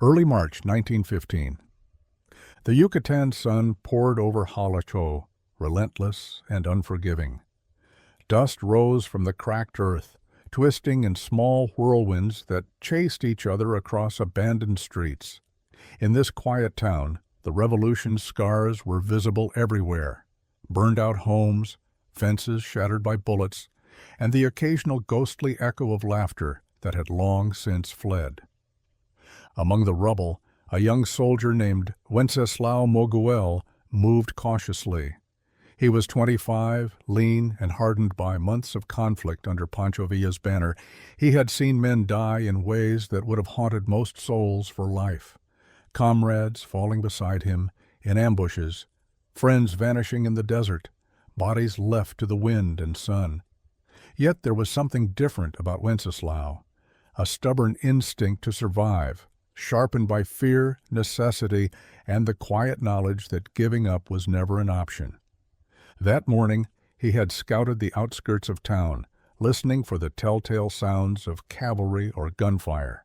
Early March 1915. The Yucatan sun poured over Jalisco, relentless and unforgiving. Dust rose from the cracked earth, twisting in small whirlwinds that chased each other across abandoned streets. In this quiet town, the revolution's scars were visible everywhere. Burned-out homes, fences shattered by bullets, and the occasional ghostly echo of laughter that had long since fled. Among the rubble, a young soldier named Wenceslao Moguel moved cautiously. He was 25, lean and hardened by months of conflict under Pancho Villa's banner. He had seen men die in ways that would have haunted most souls for life. Comrades falling beside him, in ambushes, friends vanishing in the desert, bodies left to the wind and sun. Yet there was something different about Wenceslao, a stubborn instinct to survive, sharpened by fear, necessity, and the quiet knowledge that giving up was never an option. That morning, he had scouted the outskirts of town, listening for the telltale sounds of cavalry or gunfire.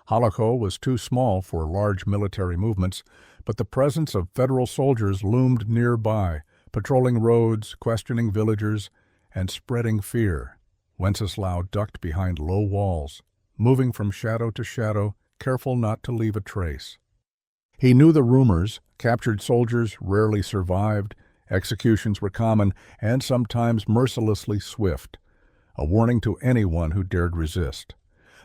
Jalisco was too small for large military movements, but the presence of federal soldiers loomed nearby, patrolling roads, questioning villagers, and spreading fear. Wenceslao ducked behind low walls, moving from shadow to shadow, careful not to leave a trace. He knew the rumors: captured soldiers rarely survived, executions were common, and sometimes mercilessly swift, a warning to anyone who dared resist.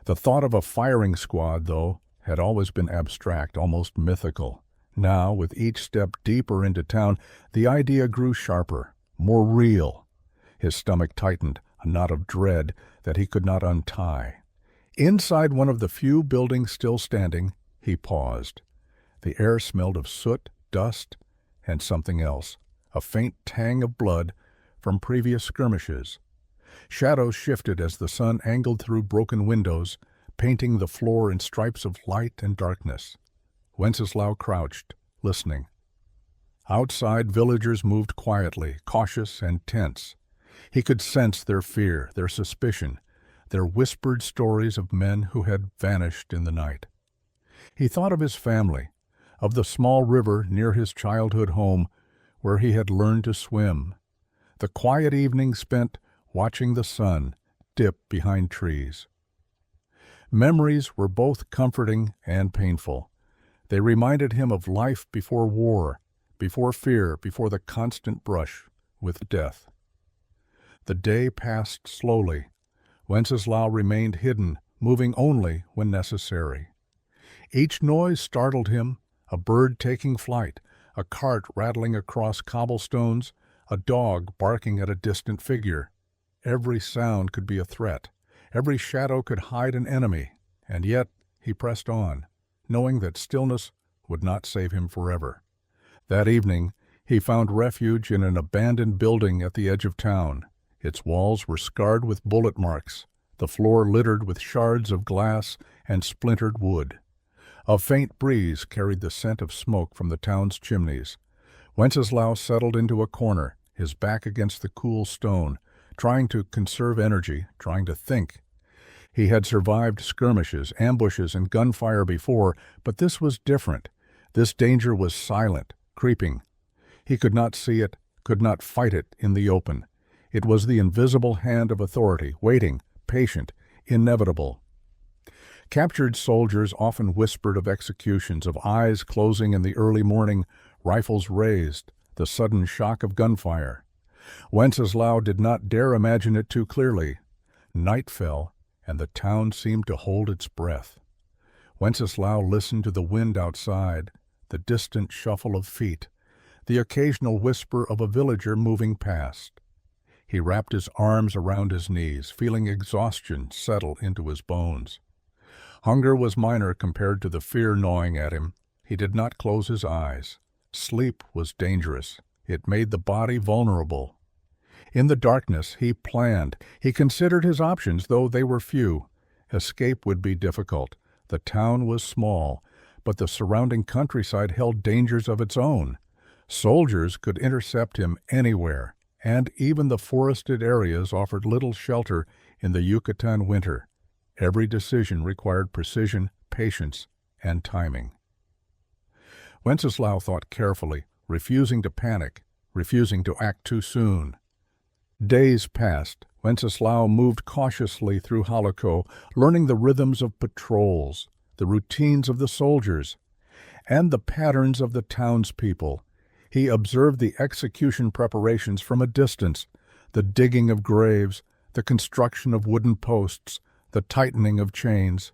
The thought of a firing squad, though, had always been abstract, almost mythical. Now, with each step deeper into town, the idea grew sharper, more real. His stomach tightened, a knot of dread that he could not untie. Inside one of the few buildings still standing, he paused. The air smelled of soot, dust, and something else, a faint tang of blood from previous skirmishes. Shadows shifted as the sun angled through broken windows, painting the floor in stripes of light and darkness. Wenceslao crouched, listening. Outside, villagers moved quietly, cautious and tense. He could sense their fear, their suspicion, their whispered stories of men who had vanished in the night. He thought of his family, of the small river near his childhood home where he had learned to swim, the quiet evenings spent watching the sun dip behind trees. Memories were both comforting and painful. They reminded him of life before war, before fear, before the constant brush with death. The day passed slowly. Wenceslao remained hidden, moving only when necessary. Each noise startled him: a bird taking flight, a cart rattling across cobblestones, a dog barking at a distant figure. Every sound could be a threat. Every shadow could hide an enemy. And yet he pressed on, knowing that stillness would not save him forever. That evening, he found refuge in an abandoned building at the edge of town. Its walls were scarred with bullet marks, the floor littered with shards of glass and splintered wood. A faint breeze carried the scent of smoke from the town's chimneys. Wenceslao settled into a corner, his back against the cool stone, trying to conserve energy, trying to think. He had survived skirmishes, ambushes, and gunfire before, but this was different. This danger was silent, creeping. He could not see it, could not fight it in the open. It was the invisible hand of authority, waiting, patient, inevitable. Captured soldiers often whispered of executions, of eyes closing in the early morning, rifles raised, the sudden shock of gunfire. Wenceslao did not dare imagine it too clearly. Night fell, and the town seemed to hold its breath. Wenceslao listened to the wind outside, the distant shuffle of feet, the occasional whisper of a villager moving past. He wrapped his arms around his knees, feeling exhaustion settle into his bones. Hunger was minor compared to the fear gnawing at him. He did not close his eyes. Sleep was dangerous. It made the body vulnerable. In the darkness, he planned. He considered his options, though they were few. Escape would be difficult. The town was small, but the surrounding countryside held dangers of its own. Soldiers could intercept him anywhere, and even the forested areas offered little shelter in the Yucatan winter. Every decision required precision, patience, and timing. Wenceslao thought carefully, refusing to panic, refusing to act too soon. Days passed. Wenceslao moved cautiously through Holoco, learning the rhythms of patrols, the routines of the soldiers, and the patterns of the townspeople. He observed the execution preparations from a distance, the digging of graves, the construction of wooden posts, the tightening of chains.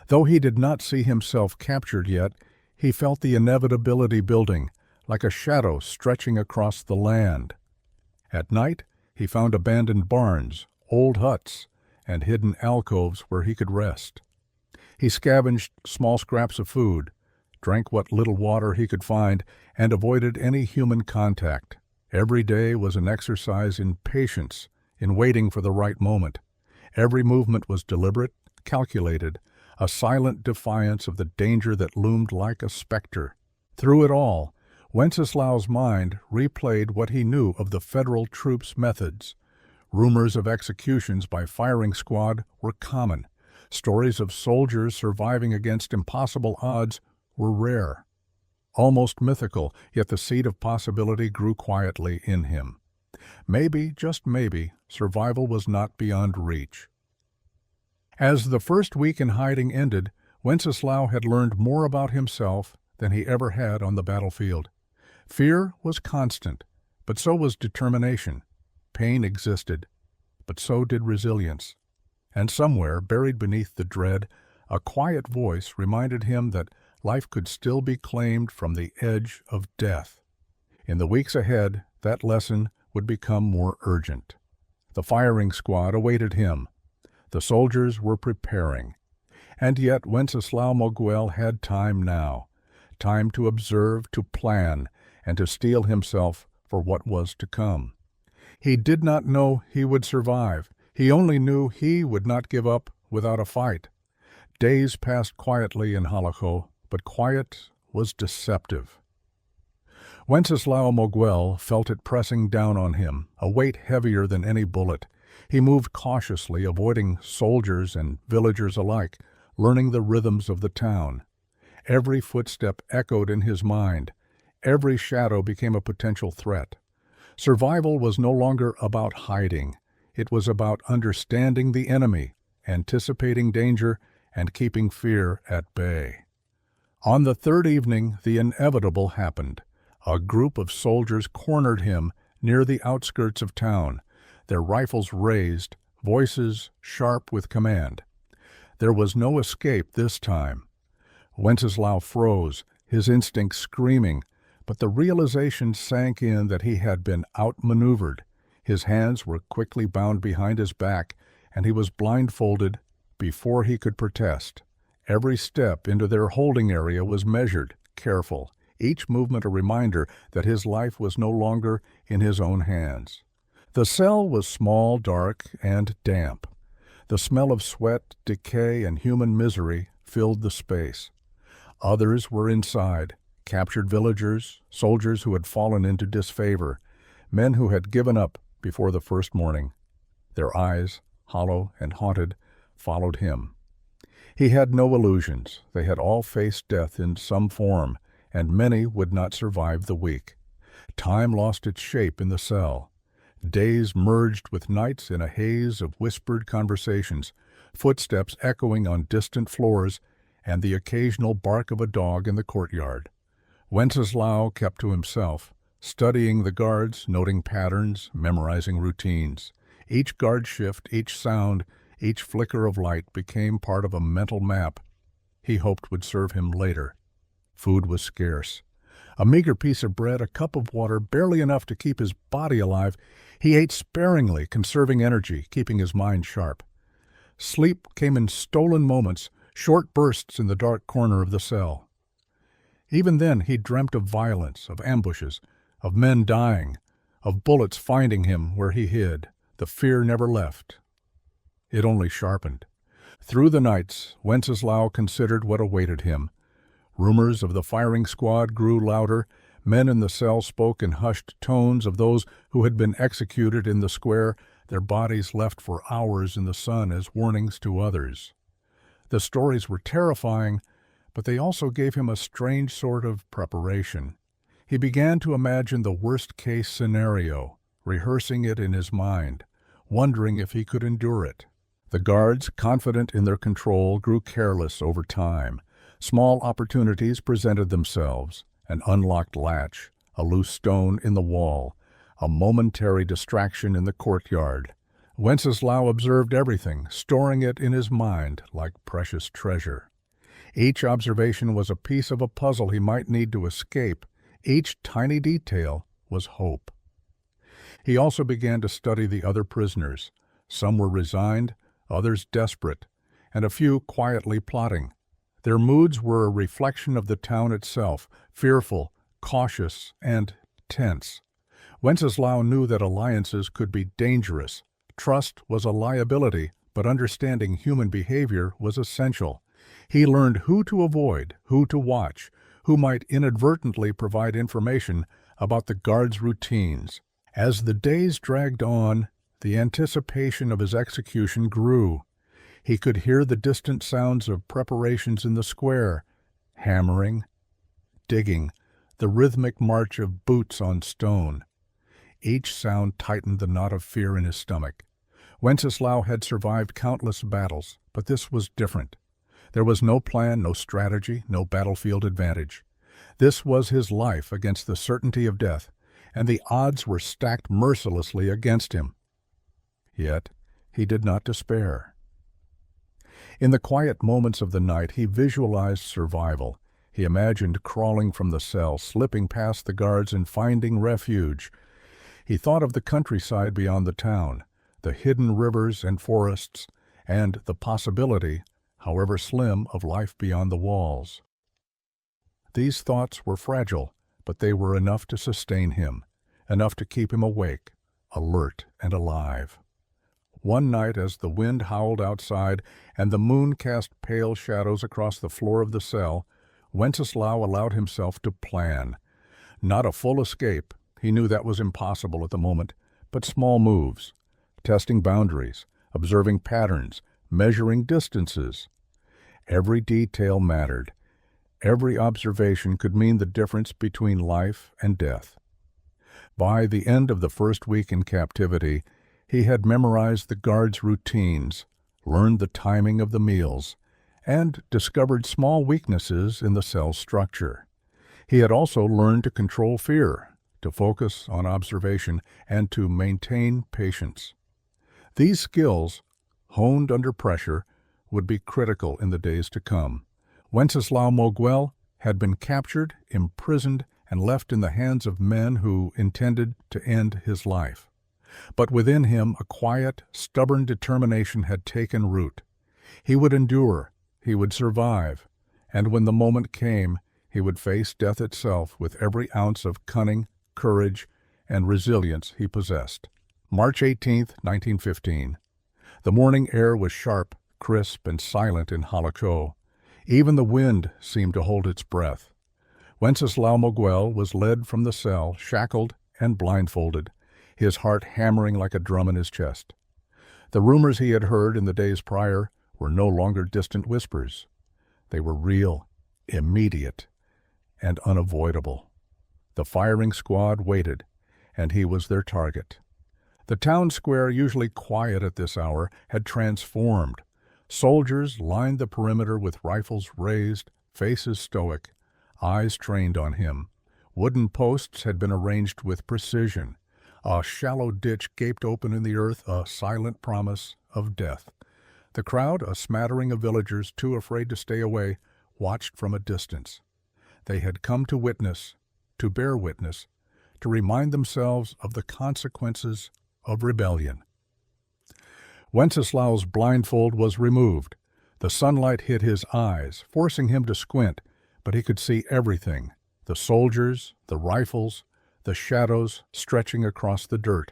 Though he did not see himself captured yet, he felt the inevitability building, like a shadow stretching across the land. At night, he found abandoned barns, old huts, and hidden alcoves where he could rest. He scavenged small scraps of food, drank what little water he could find, and avoided any human contact. Every day was an exercise in patience, in waiting for the right moment. Every movement was deliberate, calculated, a silent defiance of the danger that loomed like a specter. Through it all, Wenceslao's mind replayed what he knew of the federal troops' methods. Rumors of executions by firing squad were common. Stories of soldiers surviving against impossible odds were rare. Almost mythical, yet the seed of possibility grew quietly in him. Maybe, just maybe, survival was not beyond reach. As the first week in hiding ended, Wenceslao had learned more about himself than he ever had on the battlefield. Fear was constant, but so was determination. Pain existed, but so did resilience. And somewhere, buried beneath the dread, a quiet voice reminded him that life could still be claimed from the edge of death. In the weeks ahead, that lesson would become more urgent. The firing squad awaited him. The soldiers were preparing. And yet Wenceslao Moguel had time now, time to observe, to plan, and to steel himself for what was to come. He did not know he would survive. He only knew he would not give up without a fight. Days passed quietly in Holoco, but quiet was deceptive. Wenceslao Moguel felt it pressing down on him, a weight heavier than any bullet. He moved cautiously, avoiding soldiers and villagers alike, learning the rhythms of the town. Every footstep echoed in his mind. Every shadow became a potential threat. Survival was no longer about hiding. It was about understanding the enemy, anticipating danger, and keeping fear at bay. On the third evening, the inevitable happened. A group of soldiers cornered him near the outskirts of town, their rifles raised, voices sharp with command. There was no escape this time. Wenceslao froze, his instincts screaming, but the realization sank in that he had been outmaneuvered. His hands were quickly bound behind his back, and he was blindfolded before he could protest. Every step into their holding area was measured, careful, each movement a reminder that his life was no longer in his own hands. The cell was small, dark, and damp. The smell of sweat, decay, and human misery filled the space. Others were inside, captured villagers, soldiers who had fallen into disfavor, men who had given up before the first morning. Their eyes, hollow and haunted, followed him. He had no illusions. They had all faced death in some form, and many would not survive the week. Time lost its shape in the cell. Days merged with nights in a haze of whispered conversations, footsteps echoing on distant floors, and the occasional bark of a dog in the courtyard. Wenceslao kept to himself, studying the guards, noting patterns, memorizing routines. Each guard shift, each sound, each flicker of light became part of a mental map he hoped would serve him later. Food was scarce. A meager piece of bread, a cup of water, barely enough to keep his body alive, he ate sparingly, conserving energy, keeping his mind sharp. Sleep came in stolen moments, short bursts in the dark corner of the cell. Even then he dreamt of violence, of ambushes, of men dying, of bullets finding him where he hid. The fear never left. It only sharpened. Through the nights, Wenceslao considered what awaited him. Rumors of the firing squad grew louder. Men in the cell spoke in hushed tones of those who had been executed in the square, their bodies left for hours in the sun as warnings to others. The stories were terrifying, but they also gave him a strange sort of preparation. He began to imagine the worst-case scenario, rehearsing it in his mind, wondering if he could endure it. The guards, confident in their control, grew careless over time. Small opportunities presented themselves: an unlocked latch, a loose stone in the wall, a momentary distraction in the courtyard. Wenceslao observed everything, storing it in his mind like precious treasure. Each observation was a piece of a puzzle he might need to escape. Each tiny detail was hope. He also began to study the other prisoners. Some were resigned, others desperate, and a few quietly plotting. Their moods were a reflection of the town itself, fearful, cautious, and tense. Wenceslao knew that alliances could be dangerous. Trust was a liability, but understanding human behavior was essential. He learned who to avoid, who to watch, who might inadvertently provide information about the guards' routines. As the days dragged on, the anticipation of his execution grew. He could hear the distant sounds of preparations in the square, hammering, digging, the rhythmic march of boots on stone. Each sound tightened the knot of fear in his stomach. Wenceslao had survived countless battles, but this was different. There was no plan, no strategy, no battlefield advantage. This was his life against the certainty of death, and the odds were stacked mercilessly against him. Yet he did not despair. In the quiet moments of the night, he visualized survival. He imagined crawling from the cell, slipping past the guards, and finding refuge. He thought of the countryside beyond the town, the hidden rivers and forests, and the possibility, however slim, of life beyond the walls. These thoughts were fragile, but they were enough to sustain him, enough to keep him awake, alert and alive. One night, as the wind howled outside and the moon cast pale shadows across the floor of the cell, Wenceslao allowed himself to plan. Not a full escape, he knew that was impossible at the moment, but small moves, testing boundaries, observing patterns, measuring distances. Every detail mattered. Every observation could mean the difference between life and death. By the end of the first week in captivity, he had memorized the guards' routines, learned the timing of the meals, and discovered small weaknesses in the cell structure. He had also learned to control fear, to focus on observation, and to maintain patience. These skills, honed under pressure, would be critical in the days to come. Wenceslao Moguel had been captured, imprisoned, and left in the hands of men who intended to end his life. But within him a quiet, stubborn determination had taken root. He would endure, he would survive, and when the moment came, he would face death itself with every ounce of cunning, courage, and resilience he possessed. March 18, 1915. The morning air was sharp, crisp, and silent in Halacho. Even the wind seemed to hold its breath. Wenceslao Moguel was led from the cell, shackled and blindfolded, his heart hammering like a drum in his chest. The rumors he had heard in the days prior were no longer distant whispers. They were real, immediate, and unavoidable. The firing squad waited, and he was their target. The town square, usually quiet at this hour, had transformed. Soldiers lined the perimeter with rifles raised, faces stoic, eyes trained on him. Wooden posts had been arranged with precision. A shallow ditch gaped open in the earth, a silent promise of death. The crowd, a smattering of villagers too afraid to stay away, watched from a distance. They had come to witness, to bear witness, to remind themselves of the consequences of rebellion. Wenceslao's blindfold was removed. The sunlight hit his eyes, forcing him to squint, but he could see everything: the soldiers, the rifles, the shadows stretching across the dirt.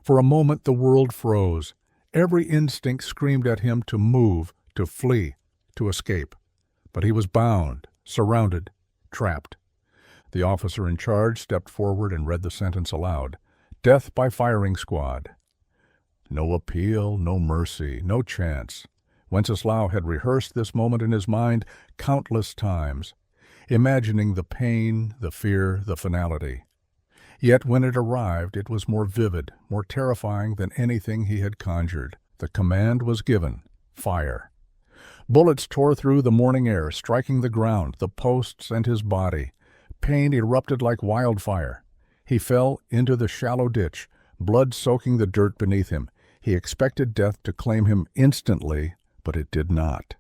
For a moment the world froze. Every instinct screamed at him to move, to flee, to escape. But he was bound, surrounded, trapped. The officer in charge stepped forward and read the sentence aloud: "Death by firing squad." No appeal, no mercy, no chance. Wenceslao had rehearsed this moment in his mind countless times, imagining the pain, the fear, the finality. Yet when it arrived, it was more vivid, more terrifying than anything he had conjured. The command was given: fire. Bullets tore through the morning air, striking the ground, the posts, and his body. Pain erupted like wildfire. He fell into the shallow ditch, blood soaking the dirt beneath him. He expected death to claim him instantly, but it did not.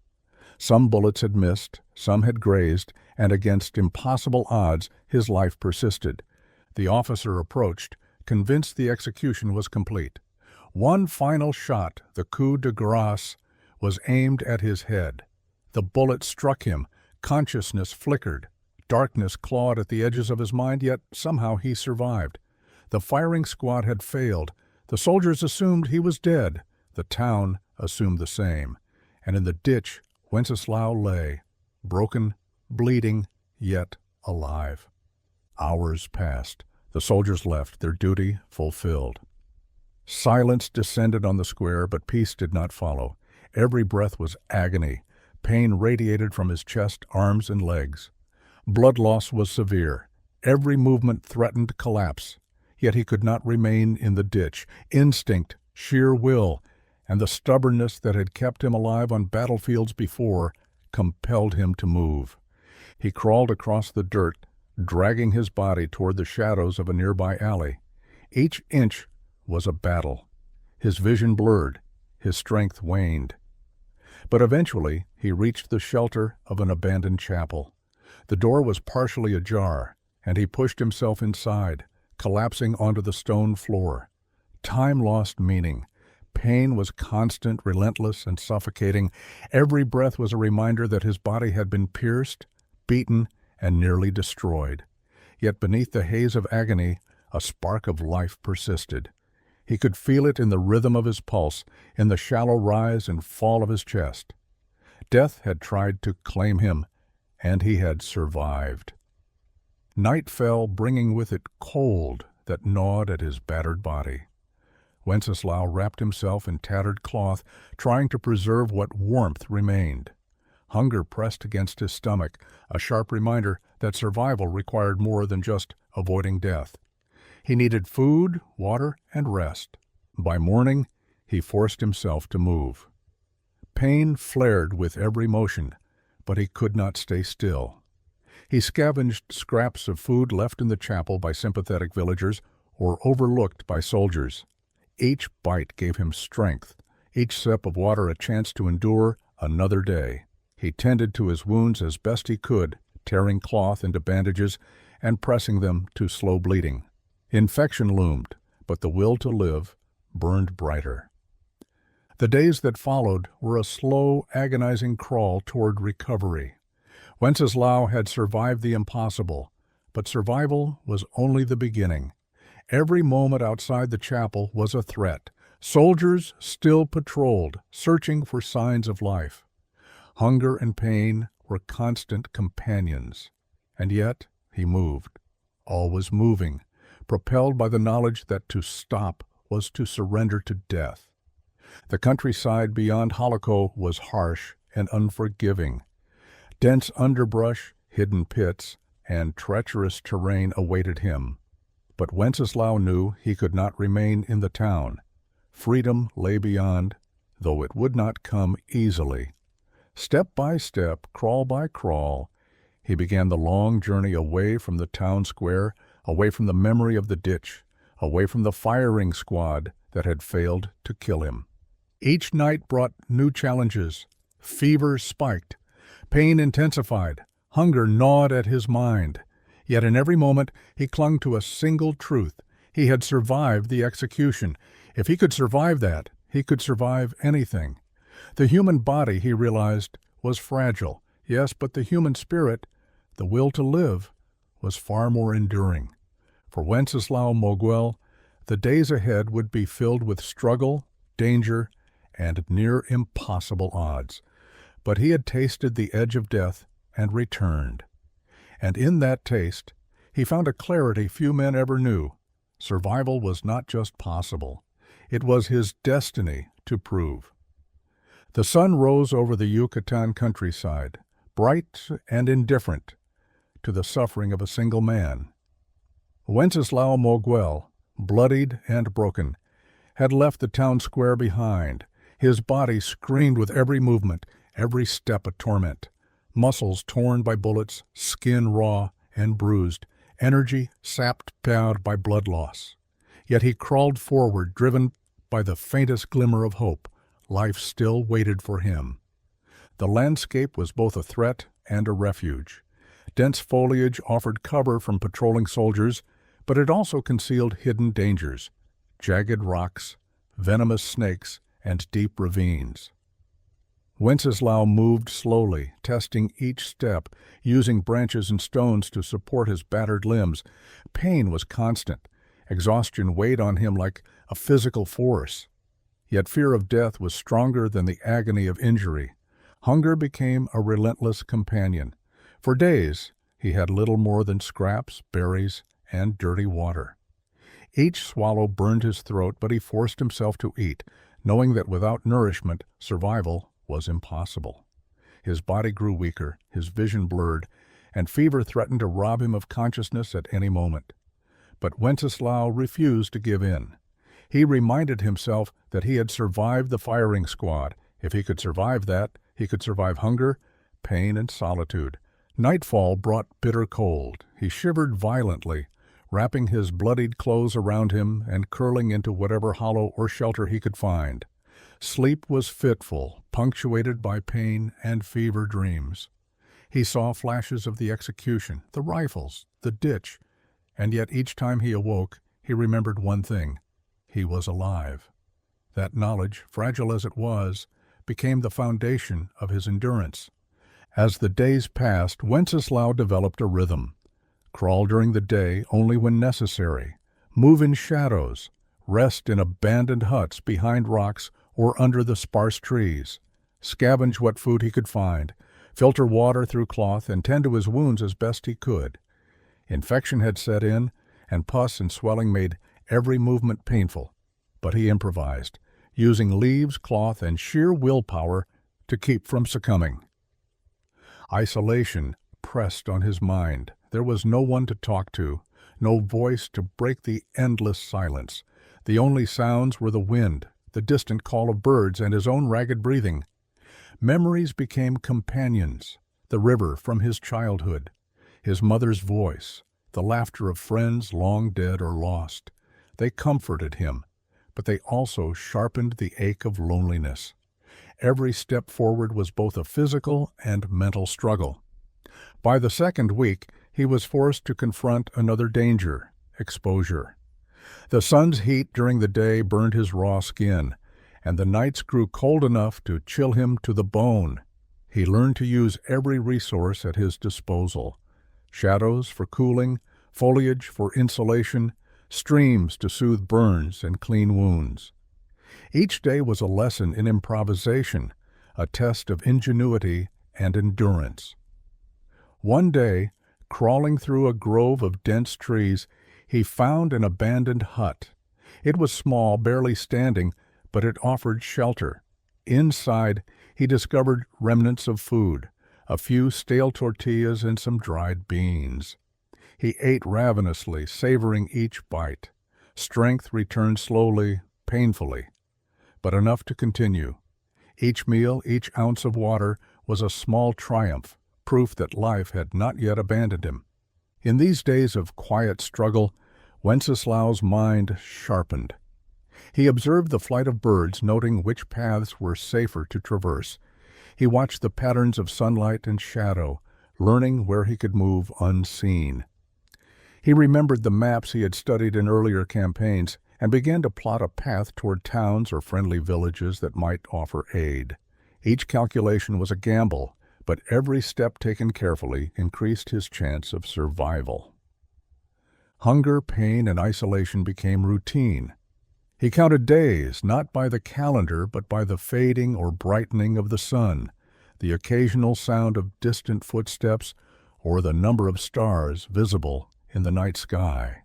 Some bullets had missed, some had grazed, and against impossible odds his life persisted. The officer approached, convinced the execution was complete. One final shot, the coup de grâce, was aimed at his head. The bullet struck him. Consciousness flickered. Darkness clawed at the edges of his mind, yet somehow he survived. The firing squad had failed. The soldiers assumed he was dead. The town assumed the same. And in the ditch, Wenceslao lay, broken, bleeding, yet alive. Hours passed. The soldiers left, their duty fulfilled. Silence descended on the square, but peace did not follow. Every breath was agony. Pain radiated from his chest, arms, and legs. Blood loss was severe. Every movement threatened collapse. Yet he could not remain in the ditch. Instinct, sheer will, and the stubbornness that had kept him alive on battlefields before compelled him to move. He crawled across the dirt, dragging his body toward the shadows of a nearby alley. Each inch was a battle. His vision blurred. His strength waned. But eventually he reached the shelter of an abandoned chapel. The door was partially ajar, and he pushed himself inside, collapsing onto the stone floor. Time lost meaning. Pain was constant, relentless, and suffocating. Every breath was a reminder that his body had been pierced, beaten, and nearly destroyed. Yet beneath the haze of agony, a spark of life persisted. He could feel it in the rhythm of his pulse, in the shallow rise and fall of his chest. Death had tried to claim him, and he had survived. Night fell, bringing with it cold that gnawed at his battered body. Wenceslao wrapped himself in tattered cloth, trying to preserve what warmth remained. Hunger pressed against his stomach, a sharp reminder that survival required more than just avoiding death. He needed food, water, and rest. By morning, he forced himself to move. Pain flared with every motion, but he could not stay still. He scavenged scraps of food left in the chapel by sympathetic villagers or overlooked by soldiers. Each bite gave him strength, each sip of water a chance to endure another day. He tended to his wounds as best he could, tearing cloth into bandages and pressing them to slow bleeding. Infection loomed, but the will to live burned brighter. The days that followed were a slow, agonizing crawl toward recovery. Wenceslao had survived the impossible, but survival was only the beginning. Every moment outside the chapel was a threat. Soldiers still patrolled, searching for signs of life. Hunger and pain were constant companions. And yet he moved, always moving, propelled by the knowledge that to stop was to surrender to death. The countryside beyond Holocaust was harsh and unforgiving. Dense underbrush, hidden pits, and treacherous terrain awaited him. But Wenceslao knew he could not remain in the town. Freedom lay beyond, though it would not come easily. Step by step, crawl by crawl, he began the long journey away from the town square, away from the memory of the ditch, away from the firing squad that had failed to kill him. Each night brought new challenges. Fever spiked. Pain intensified. Hunger gnawed at his mind. Yet in every moment he clung to a single truth. He had survived the execution. If he could survive that, he could survive anything. The human body, he realized, was fragile. Yes, but the human spirit, the will to live, was far more enduring. For Wenceslao Moguel, the days ahead would be filled with struggle, danger, and near impossible odds. But he had tasted the edge of death and returned. And in that taste, he found a clarity few men ever knew. Survival was not just possible. It was his destiny to prove. The sun rose over the Yucatan countryside, bright and indifferent to the suffering of a single man. Wenceslao Moguel, bloodied and broken, had left the town square behind. His body screamed with every movement, every step a torment. Muscles torn by bullets, skin raw and bruised, energy sapped out by blood loss. Yet he crawled forward, driven by the faintest glimmer of hope. Life still waited for him. The landscape was both a threat and a refuge. Dense foliage offered cover from patrolling soldiers, but it also concealed hidden dangers: jagged rocks, venomous snakes, and deep ravines. Wenceslao moved slowly, testing each step, using branches and stones to support his battered limbs. Pain was constant. Exhaustion weighed on him like a physical force. Yet fear of death was stronger than the agony of injury. Hunger became a relentless companion. For days, he had little more than scraps, berries, and dirty water. Each swallow burned his throat, but he forced himself to eat, knowing that without nourishment, survival was impossible. His body grew weaker, his vision blurred, and fever threatened to rob him of consciousness at any moment. But Wenceslao refused to give in. He reminded himself that he had survived the firing squad. If he could survive that, he could survive hunger, pain, and solitude. Nightfall brought bitter cold. He shivered violently, wrapping his bloodied clothes around him and curling into whatever hollow or shelter he could find. Sleep was fitful, punctuated by pain and fever dreams. He saw flashes of the execution, the rifles, the ditch, and yet each time he awoke, he remembered one thing: he was alive. That knowledge, fragile as it was, became the foundation of his endurance. As the days passed, Wenceslao developed a rhythm: crawl during the day only when necessary, move in shadows, rest in abandoned huts behind rocks or under the sparse trees, scavenge what food he could find, filter water through cloth, and tend to his wounds as best he could. Infection had set in, and pus and swelling made every movement painful, but he improvised, using leaves, cloth, and sheer willpower to keep from succumbing. Isolation pressed on his mind. There was no one to talk to, no voice to break the endless silence. The only sounds were the wind, the distant call of birds, and his own ragged breathing. Memories became companions: the river from his childhood, his mother's voice, the laughter of friends long dead or lost. They comforted him, but they also sharpened the ache of loneliness. Every step forward was both a physical and mental struggle. By the second week, he was forced to confront another danger: exposure. The sun's heat during the day burned his raw skin, and the nights grew cold enough to chill him to the bone. He learned to use every resource at his disposal: shadows for cooling, foliage for insulation, streams to soothe burns and clean wounds. Each day was a lesson in improvisation, a test of ingenuity and endurance. One day, crawling through a grove of dense trees, he found an abandoned hut. It was small, barely standing, but it offered shelter. Inside, he discovered remnants of food: a few stale tortillas and some dried beans. He ate ravenously, savoring each bite. Strength returned slowly, painfully, but enough to continue. Each meal, each ounce of water, was a small triumph, proof that life had not yet abandoned him. In these days of quiet struggle, Wenceslao's mind sharpened. He observed the flight of birds, noting which paths were safer to traverse. He watched the patterns of sunlight and shadow, learning where he could move unseen. He remembered the maps he had studied in earlier campaigns and began to plot a path toward towns or friendly villages that might offer aid. Each calculation was a gamble, but every step taken carefully increased his chance of survival. Hunger, pain, and isolation became routine. He counted days, not by the calendar, but by the fading or brightening of the sun, the occasional sound of distant footsteps, or the number of stars visible in the night sky.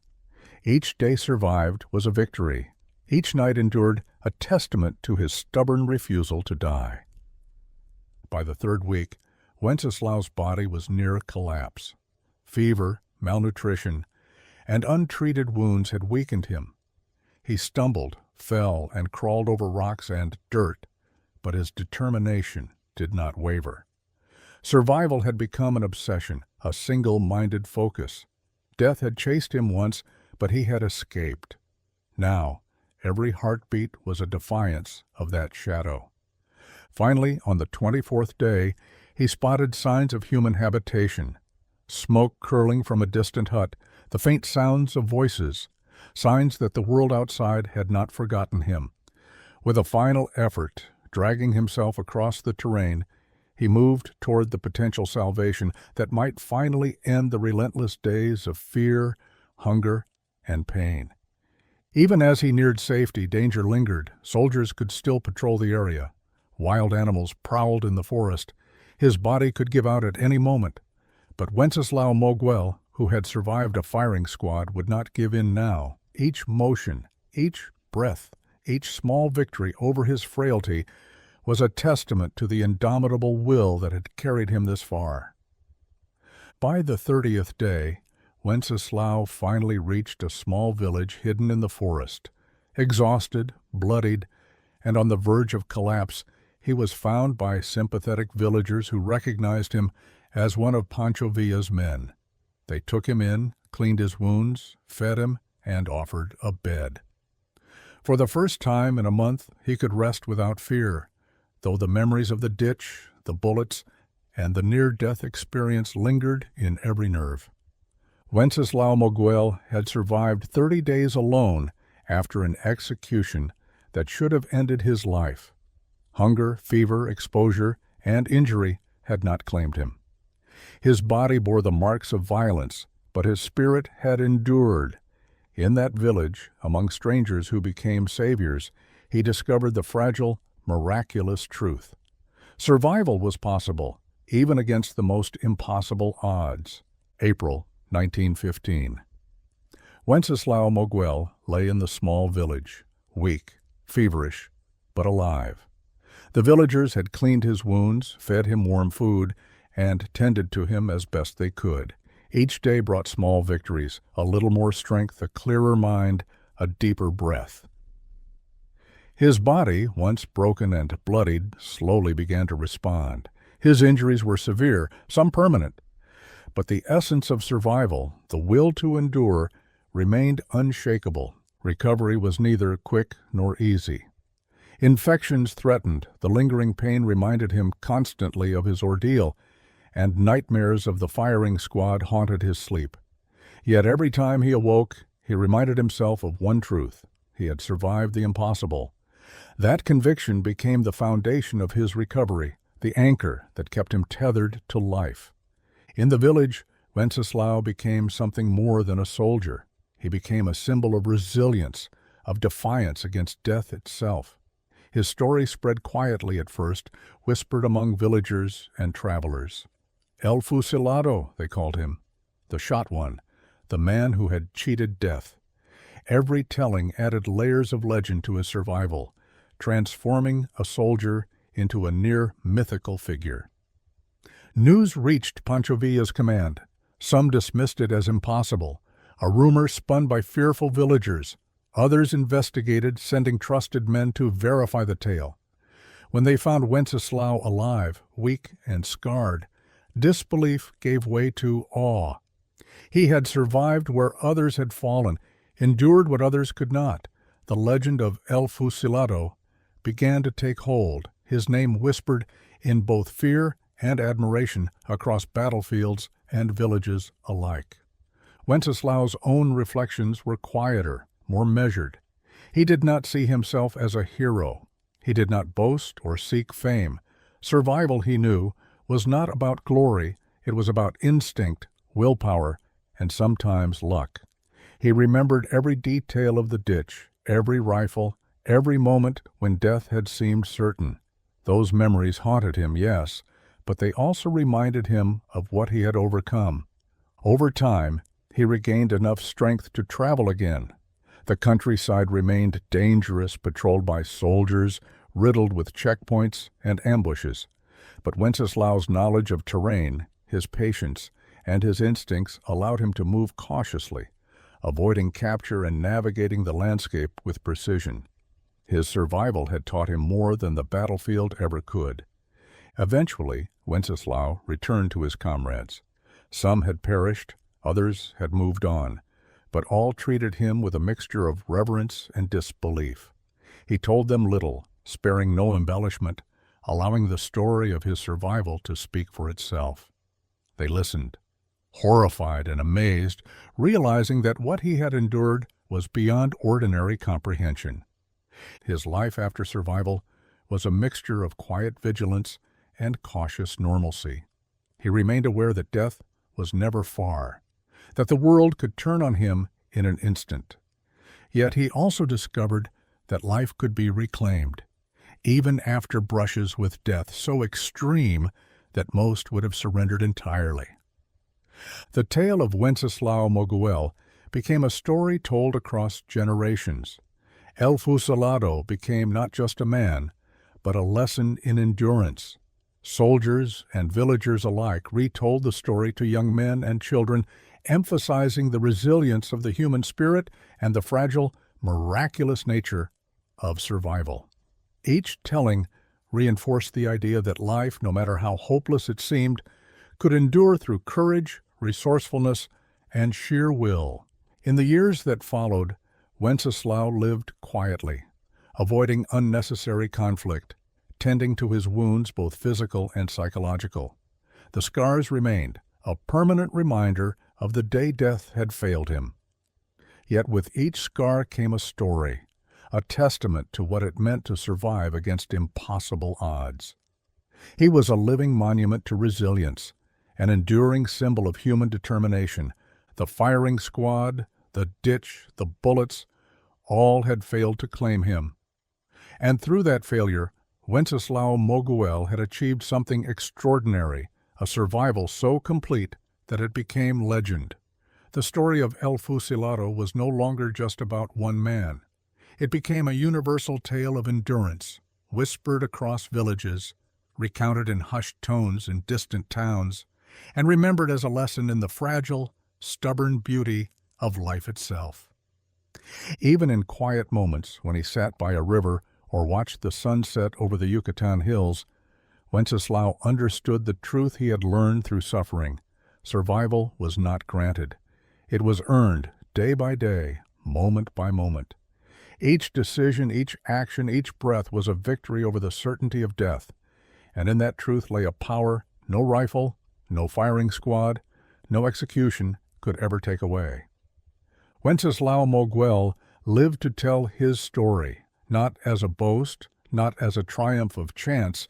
Each day survived was a victory. Each night endured a testament to his stubborn refusal to die. by the third week, Wenceslao's body was near collapse. Fever, malnutrition, and untreated wounds had weakened him. He stumbled, fell, and crawled over rocks and dirt, but his determination did not waver. Survival had become an obsession, a single-minded focus. Death had chased him once, but he had escaped. Now, every heartbeat was a defiance of that shadow. Finally, on the 24th day, he spotted signs of human habitation. Smoke curling from a distant hut, the faint sounds of voices, signs that the world outside had not forgotten him. With a final effort, dragging himself across the terrain, he moved toward the potential salvation that might finally end the relentless days of fear, hunger, and pain. Even as he neared safety, danger lingered. Soldiers could still patrol the area. Wild animals prowled in the forest. His body could give out at any moment. But Wenceslao Moguel, who had survived a firing squad, would not give in now. Each motion, each breath, each small victory over his frailty was a testament to the indomitable will that had carried him this far. By the 30th day, Wenceslao finally reached a small village hidden in the forest. Exhausted, bloodied, and on the verge of collapse, he was found by sympathetic villagers who recognized him as one of Pancho Villa's men. They took him in, cleaned his wounds, fed him, and offered a bed. For the first time in a month, he could rest without fear, though the memories of the ditch, the bullets, and the near-death experience lingered in every nerve. Wenceslao Moguel had survived 30 days alone after an execution that should have ended his life. Hunger, fever, exposure, and injury had not claimed him. His body bore the marks of violence, but his spirit had endured. In that village, among strangers who became saviors, he discovered the fragile, miraculous truth. Survival was possible, even against the most impossible odds. April 1915. Wenceslao Moguel lay in the small village, weak, feverish, but alive. The villagers had cleaned his wounds, fed him warm food, and tended to him as best they could. Each day brought small victories, a little more strength, a clearer mind, a deeper breath. His body, once broken and bloodied, slowly began to respond. His injuries were severe, some permanent, but the essence of survival, the will to endure, remained unshakable. Recovery was neither quick nor easy. Infections threatened, the lingering pain reminded him constantly of his ordeal, and nightmares of the firing squad haunted his sleep. Yet every time he awoke, he reminded himself of one truth: he had survived the impossible. That conviction became the foundation of his recovery, the anchor that kept him tethered to life. In the village, Wenceslao became something more than a soldier. He became a symbol of resilience, of defiance against death itself. His story spread quietly at first, whispered among villagers and travelers. El Fusilado, they called him, the shot one, the man who had cheated death. Every telling added layers of legend to his survival, transforming a soldier into a near-mythical figure. News reached Pancho Villa's command. Some dismissed it as impossible, a rumor spun by fearful villagers. Others investigated, sending trusted men to verify the tale. When they found Wenceslao alive, weak and scarred, disbelief gave way to awe. He had survived where others had fallen, endured what others could not. The legend of El Fusilado began to take hold, his name whispered in both fear and admiration across battlefields and villages alike. Wenceslao's own reflections were quieter, more measured. He did not see himself as a hero. He did not boast or seek fame. Survival, he knew, was not about glory. It was about instinct, willpower, and sometimes luck. He remembered every detail of the ditch, every rifle, every moment when death had seemed certain. Those memories haunted him, yes, but they also reminded him of what he had overcome. Over time, he regained enough strength to travel again. The countryside remained dangerous, patrolled by soldiers, riddled with checkpoints and ambushes. But Wenceslao's knowledge of terrain, his patience, and his instincts allowed him to move cautiously, avoiding capture and navigating the landscape with precision. His survival had taught him more than the battlefield ever could. Eventually, Wenceslao returned to his comrades. Some had perished, others had moved on, but all treated him with a mixture of reverence and disbelief. He told them little, sparing no embellishment, allowing the story of his survival to speak for itself. They listened, horrified and amazed, realizing that what he had endured was beyond ordinary comprehension. His life after survival was a mixture of quiet vigilance and cautious normalcy. He remained aware that death was never far, that the world could turn on him in an instant. Yet he also discovered that life could be reclaimed, even after brushes with death so extreme that most would have surrendered entirely. The tale of Wenceslao Moguel became a story told across generations. El Fusilado became not just a man, but a lesson in endurance. Soldiers and villagers alike retold the story to young men and children, emphasizing the resilience of the human spirit and the fragile, miraculous nature of survival. Each telling reinforced the idea that life, no matter how hopeless it seemed, could endure through courage, resourcefulness, and sheer will. In the years that followed, Wenceslao lived quietly, avoiding unnecessary conflict, tending to his wounds, both physical and psychological. The scars remained, a permanent reminder of the day death had failed him. Yet with each scar came a story, a testament to what it meant to survive against impossible odds. He was a living monument to resilience, an enduring symbol of human determination. The firing squad, the ditch, the bullets, all had failed to claim him. And through that failure, Wenceslao Moguel had achieved something extraordinary, a survival so complete that it became legend. The story of El Fusilado was no longer just about one man. It became a universal tale of endurance, whispered across villages, recounted in hushed tones in distant towns, and remembered as a lesson in the fragile, stubborn beauty of life itself. Even in quiet moments, when he sat by a river or watched the sunset over the Yucatan hills, Wenceslao understood the truth he had learned through suffering. Survival was not granted. It was earned day by day, moment by moment. Each decision, each action, each breath was a victory over the certainty of death. And in that truth lay a power no rifle, no firing squad, no execution could ever take away. Wenceslao Moguel lived to tell his story, not as a boast, not as a triumph of chance,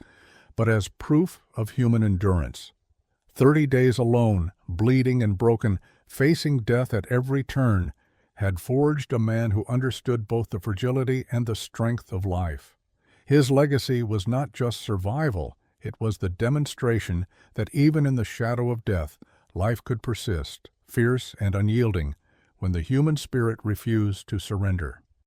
but as proof of human endurance. 30 days alone, bleeding and broken, facing death at every turn, had forged a man who understood both the fragility and the strength of life. His legacy was not just survival, it was the demonstration that even in the shadow of death, life could persist, fierce and unyielding, when the human spirit refused to surrender.